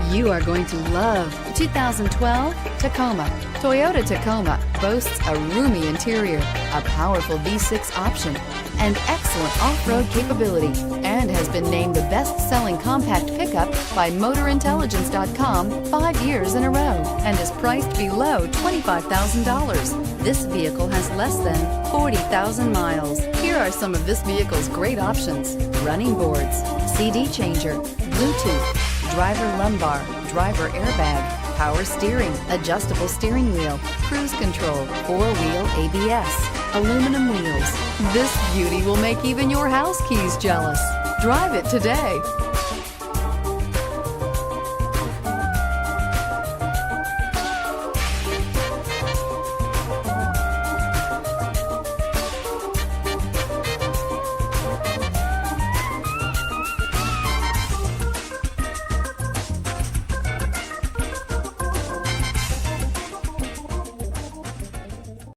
You are going to love the 2012 Tacoma. Toyota Tacoma boasts a roomy interior, a powerful V6 option, and excellent off-road capability, and has been named the best-selling compact pickup by MotorIntelligence.com 5 years in a row, and is priced below $25,000. This vehicle has less than 40,000 miles. Here are some of this vehicle's great options: running boards, CD changer, Bluetooth, driver lumbar, driver airbag, power steering, adjustable steering wheel, cruise control, four-wheel ABS, aluminum wheels. This beauty will make even your house keys jealous. Drive it today.